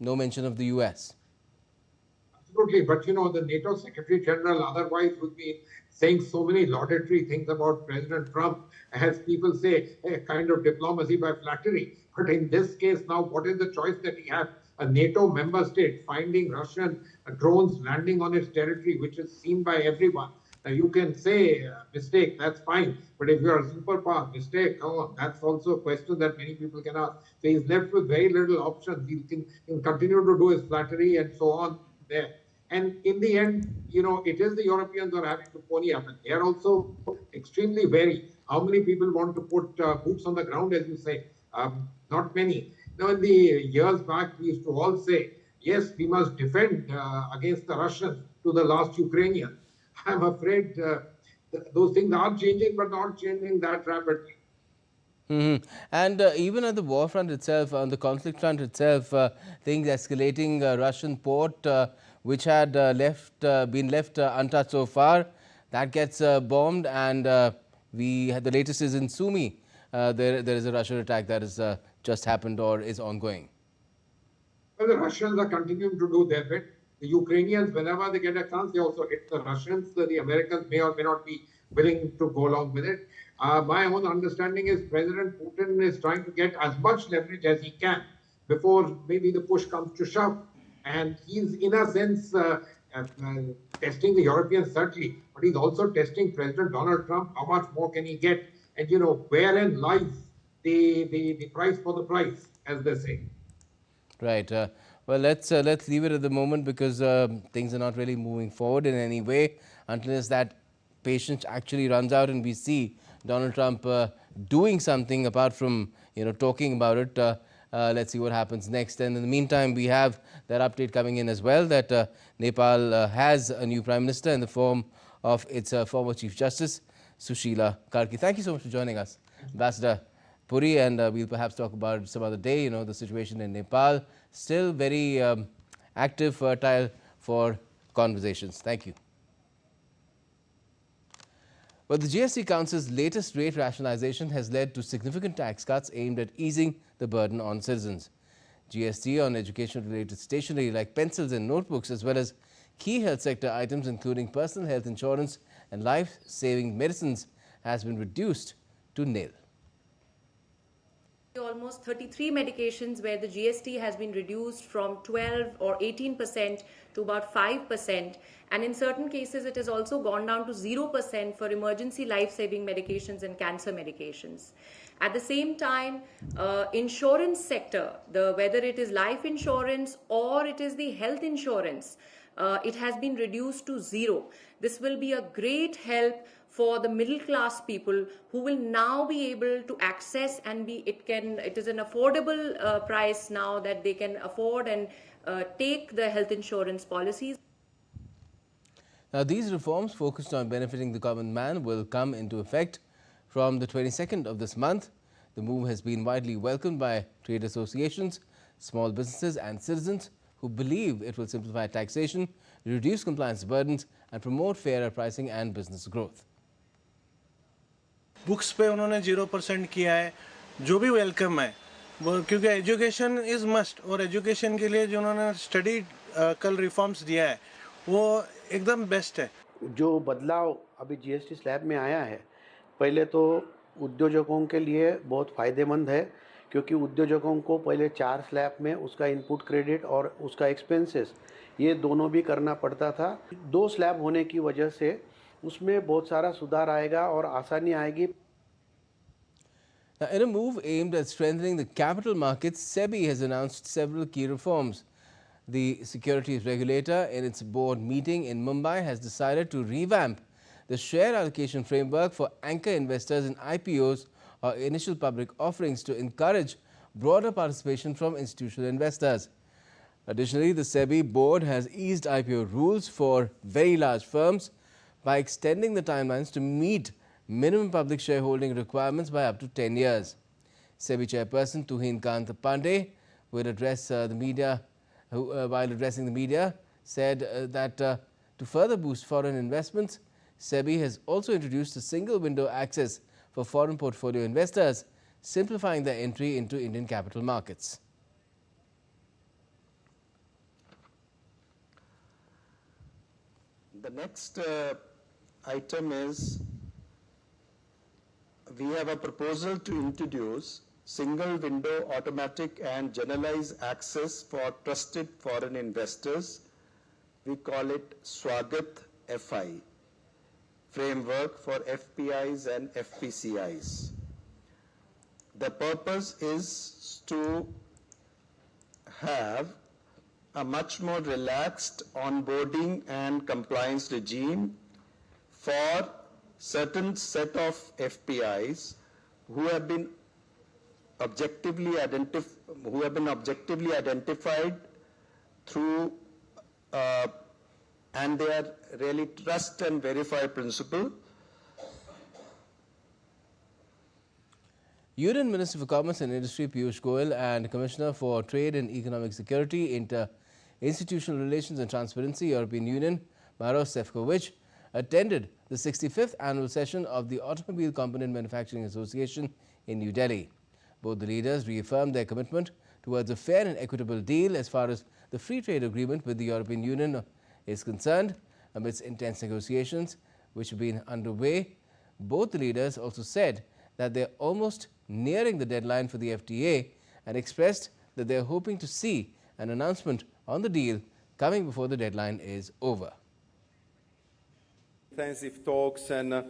No mention of the US. Absolutely, but the NATO Secretary General otherwise would be saying so many laudatory things about President Trump, as people say, a kind of diplomacy by flattery. But in this case now, what is the choice that he has? A NATO member state finding Russian drones landing on its territory, which is seen by everyone. Now you can say mistake, that's fine. But if you're a superpower, mistake, come on, that's also a question that many people can ask. So he's left with very little options. He can continue to do his flattery and so on there. And in the end, it is the Europeans who are having to pony up. And they are also extremely wary. How many people want to put boots on the ground, as you say? Not many. Now, in the years back, we used to all say, yes, we must defend against the Russians to the last Ukrainian. I'm afraid those things are changing, but not changing that rapidly. And even at the war front itself, on the conflict front itself, things escalating. Russian port, which had been left untouched so far, that gets bombed, and the latest is in Sumy. There is a Russian attack that has just happened or is ongoing. Well, the Russians are continuing to do their bit. The Ukrainians, whenever they get a chance, they also hit the Russians. The Americans may or may not be willing to go along with it. My own understanding is President Putin is trying to get as much leverage as he can before maybe the push comes to shove. And he's, in a sense, testing the Europeans, certainly, but he's also testing President Donald Trump. How much more can he get? And, wherein lies the price for the price, as they say. Right. Well, let's leave it at the moment, because things are not really moving forward in any way until that patience actually runs out and we see Donald Trump doing something apart from talking about it. Let's see what happens next. And in the meantime, we have that update coming in as well, that Nepal has a new Prime Minister in the form of its former Chief Justice, Sushila Karki. Thank you so much for joining us, Ambassador Puri, and we'll perhaps talk about it some other day. The situation in Nepal still very active, fertile for conversations. Thank you. But the GST Council's latest rate rationalization has led to significant tax cuts aimed at easing the burden on citizens. GST on education-related stationery like pencils and notebooks, as well as key health sector items including personal health insurance and life-saving medicines, has been reduced to nil. Almost 33 medications where the GST has been reduced from 12 or 18% to about 5%, and in certain cases it has also gone down to 0% for emergency life-saving medications and cancer medications. At the same time, insurance sector, whether it is life insurance or it is the health insurance, it has been reduced to 0. This will be a great help for the middle class people who will now be able to access, and it is an affordable price now that they can afford and take the health insurance policies. Now, these reforms focused on benefiting the common man will come into effect from the 22nd of this month. The move has been widely welcomed by trade associations, small businesses and citizens who believe it will simplify taxation, reduce compliance burdens and promote fairer pricing and business growth. Books पे उन्होंने 0% किया है, जो भी welcome है वो, क्योंकि education is must, और एजुकेशन के लिए जो उन्होंने स्टडी कल रिफॉर्म्स दिया है वो एकदम बेस्ट है. जो बदलाव अभी जीएसटी स्लैब में आया है, पहले तो उद्योजकों के लिए बहुत फ़ायदेमंद है, क्योंकि उद्योजकों को पहले 4 स्लैब में उसका इनपुट क्रेडिट और उसका एक्सपेंसेस ये दोनों भी करना पड़ता था. 2 स्लैब होने की वजह से उसमें बहुत सारा सुधार आएगा और आसानी आएगी. Now, in a move aimed at strengthening the capital markets, SEBI has announced several key reforms. The securities regulator, in its board meeting in Mumbai, has decided to revamp the share allocation framework for anchor investors in IPOs or initial public offerings to encourage broader participation from institutional investors. Additionally, the SEBI board has eased IPO rules for very large firms by extending the timelines to meet minimum public shareholding requirements by up to 10 years. SEBI chairperson Tuhin Kant Pandey will address the media, while addressing the media, said that to further boost foreign investments, SEBI has also introduced a single window access for foreign portfolio investors, simplifying their entry into Indian capital markets. The next item is we have a proposal to introduce single window automatic and generalized access for trusted foreign investors. We call it Swagat FI, framework for FPIs and FPCIs. The purpose is to have a much more relaxed onboarding and compliance regime for certain set of FPIs who have been objectively identified through and they are really trust and verify principle. Union Minister for Commerce and Industry Piyush Goyal and Commissioner for Trade and Economic Security, Inter-Institutional Relations and Transparency, European Union, Maros Sefcovic, attended the 65th annual session of the Automobile Component Manufacturing Association in New Delhi. Both the leaders reaffirmed their commitment towards a fair and equitable deal as far as the free trade agreement with the European Union is concerned. Amidst intense negotiations which have been underway, both the leaders also said that they are almost nearing the deadline for the FTA and expressed that they are hoping to see an announcement on the deal coming before the deadline is over. Intensive talks and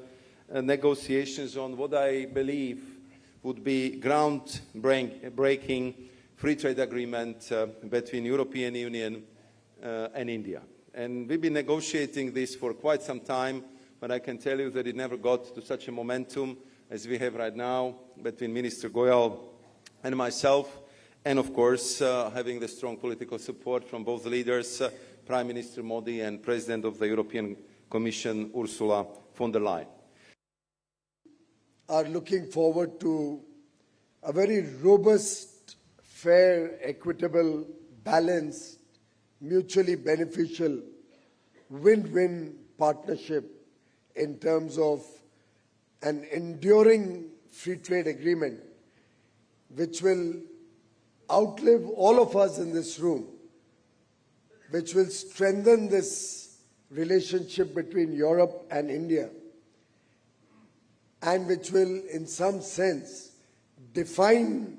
negotiations on what I believe would be ground-breaking free trade agreement between European Union and India. And we've been negotiating this for quite some time, but I can tell you that it never got to such a momentum as we have right now between Minister Goyal and myself, and of course having the strong political support from both leaders, Prime Minister Modi and President of the European Commission, Ursula von der Leyen. Are looking forward to a very robust, fair, equitable, balanced, mutually beneficial, win-win partnership in terms of an enduring free trade agreement which will outlive all of us in this room, which will strengthen this relationship between Europe and India, and which will, in some sense, define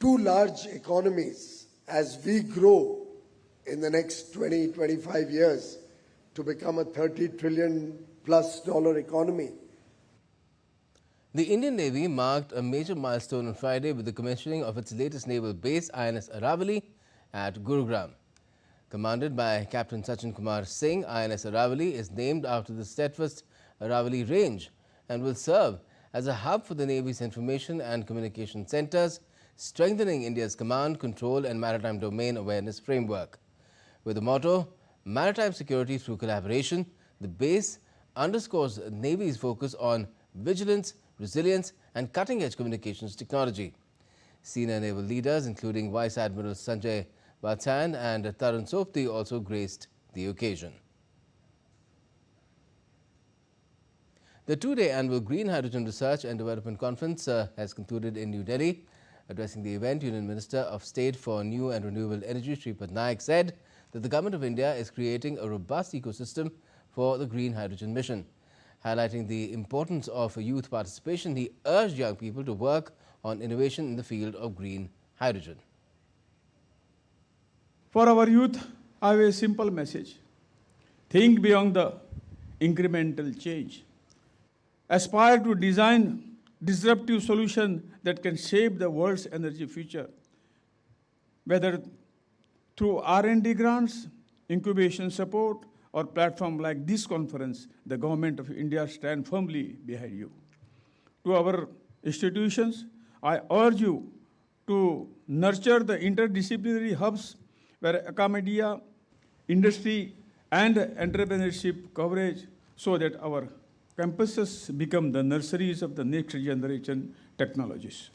two large economies as we grow in the next 20-25 years to become a $30 trillion+ economy. The Indian Navy marked a major milestone on Friday with the commissioning of its latest naval base, INS Aravali, at Gurugram. Commanded by Captain Sachin Kumar Singh, INS Aravali is named after the steadfast Aravali Range and will serve as a hub for the Navy's information and communication centers, strengthening India's command, control and maritime domain awareness framework. With the motto, Maritime Security Through Collaboration, the base underscores the Navy's focus on vigilance, resilience and cutting-edge communications technology. Senior naval leaders, including Vice Admiral Sanjay Vatsan and Tarun Sopti, also graced the occasion. The two-day annual Green Hydrogen Research and Development Conference has concluded in New Delhi. Addressing the event, Union Minister of State for New and Renewable Energy, Shripad Naik, said that the Government of India is creating a robust ecosystem for the green hydrogen mission. Highlighting the importance of youth participation, he urged young people to work on innovation in the field of green hydrogen. For our youth, I have a simple message. Think beyond the incremental change. Aspire to design disruptive solutions that can shape the world's energy future. Whether through R&D grants, incubation support, or platform like this conference, the Government of India stands firmly behind you. To our institutions, I urge you to nurture the interdisciplinary hubs where academia, industry, and entrepreneurship coverage so that our campuses become the nurseries of the next generation technologies.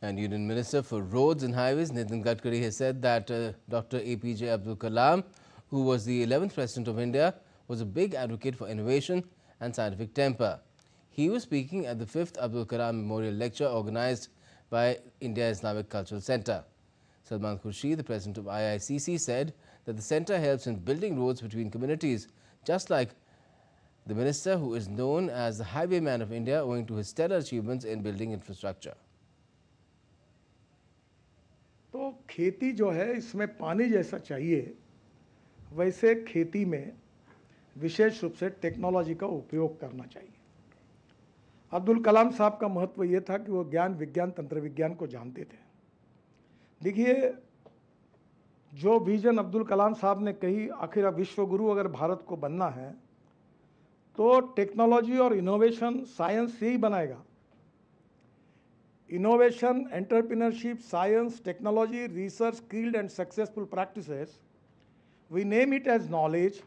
And Union Minister for Roads and Highways, Nitin Gadkari, has said that Dr. APJ Abdul Kalam, who was the 11th President of India, was a big advocate for innovation and scientific temper. He was speaking at the 5th Abdul Kalam Memorial Lecture organized by India Islamic Cultural Centre. Salman Khurshid, the president of IICC, said that the centre helps in building roads between communities, just like the minister who is known as the highwayman of India owing to his stellar achievements in building infrastructure. तो खेती जो है इसमें पानी जैसा चाहिए, वैसे खेती में विशेष रूप से टेक्नोलॉजी का उपयोग करना चाहिए। अब्दुल कलाम साहब का महत्व ये था कि वो ज्ञान विज्ञान तंत्र विज्ञान को जानते थे। देखिए, जो विजन अब्दुल कलाम साहब ने कही, आखिर विश्व गुरु अगर भारत को बनना है तो टेक्नोलॉजी और इनोवेशन साइंस से ही बनाएगा। Innovation, entrepreneurship, science, technology, research, skilled and successful practices, we name it as knowledge,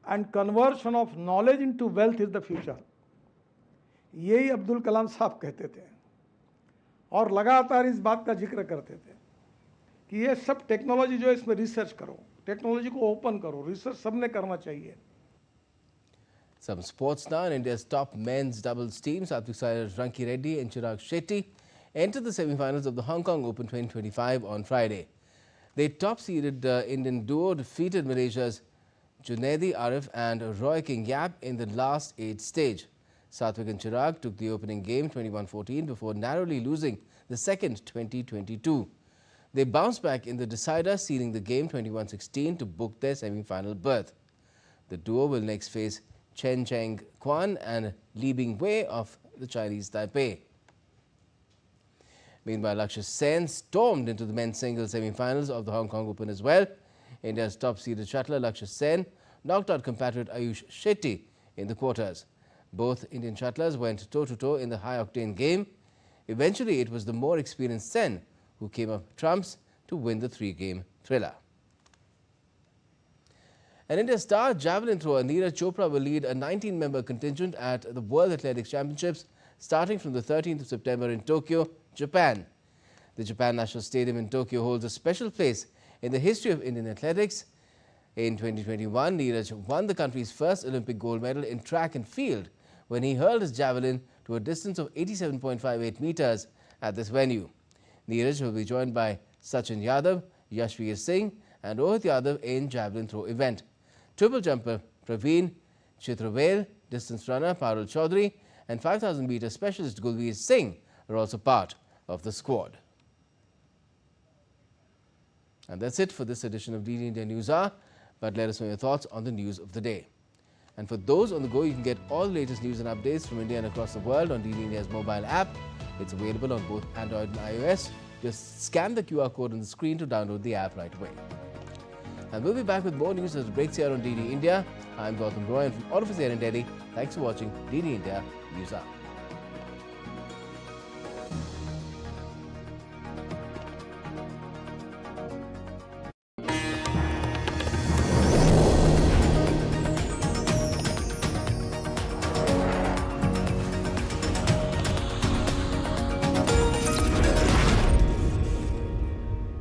and conversion of knowledge into wealth is the future. यही अब्दुल कलाम साहब कहते थे और लगातार इस बात का जिक्र करते थे कि ये सब टेक्नोलॉजी जो है इसमें रिसर्च करो, टेक्नोलॉजी को ओपन करो, रिसर्च सबने करना चाहिए। Some sports now. In India's top men's doubles team, Satvik Sairaj Ranki Reddy and Chirag Shetty entered the semi-finals of the Hong Kong Open 2025 on Friday. The top-seeded Indian duo defeated Malaysia's Junaidi Arif and Roy King Yap in the last 8 stage. Satvik and Chirag took the opening game 21-14 before narrowly losing the second 20-22. They bounced back in the decider, sealing the game 21-16 to book their semi-final berth. The duo will next face Chen Cheng Quan and Li Bingwei of the Chinese Taipei. Meanwhile, Lakshya Sen stormed into the men's singles semi-finals of the Hong Kong Open as well. India's top-seeded shuttler Lakshya Sen knocked out compatriot Ayush Shetty in the quarters. Both Indian shuttlers went toe-to-toe in the high-octane game. Eventually, it was the more experienced Sen who came up trumps to win the 3-game thriller. And India's star javelin thrower Neeraj Chopra will lead a 19-member contingent at the World Athletics Championships starting from the 13th of September in Tokyo, Japan. The Japan National Stadium in Tokyo holds a special place in the history of Indian athletics. In 2021, Neeraj won the country's first Olympic gold medal in track and field when he hurled his javelin to a distance of 87.58 meters at this venue. Neeraj will be joined by Sachin Yadav, Yashveer Singh and Rohit Yadav in javelin throw event. Triple jumper Praveen Chitravel, distance runner Parul Chaudhary and 5,000-meter specialist Gulveer Singh are also part of the squad. And that's it for this edition of DD India News Hour. But let us know your thoughts on the news of the day. And for those on the go, you can get all the latest news and updates from India and across the world on DD India's mobile app. It's available on both Android and iOS. Just scan the QR code on the screen to download the app right away. And we'll be back with more news as it breaks here on DD India. I'm Gautam Roy, and from all of us here in Delhi, thanks for watching DD India News Hour.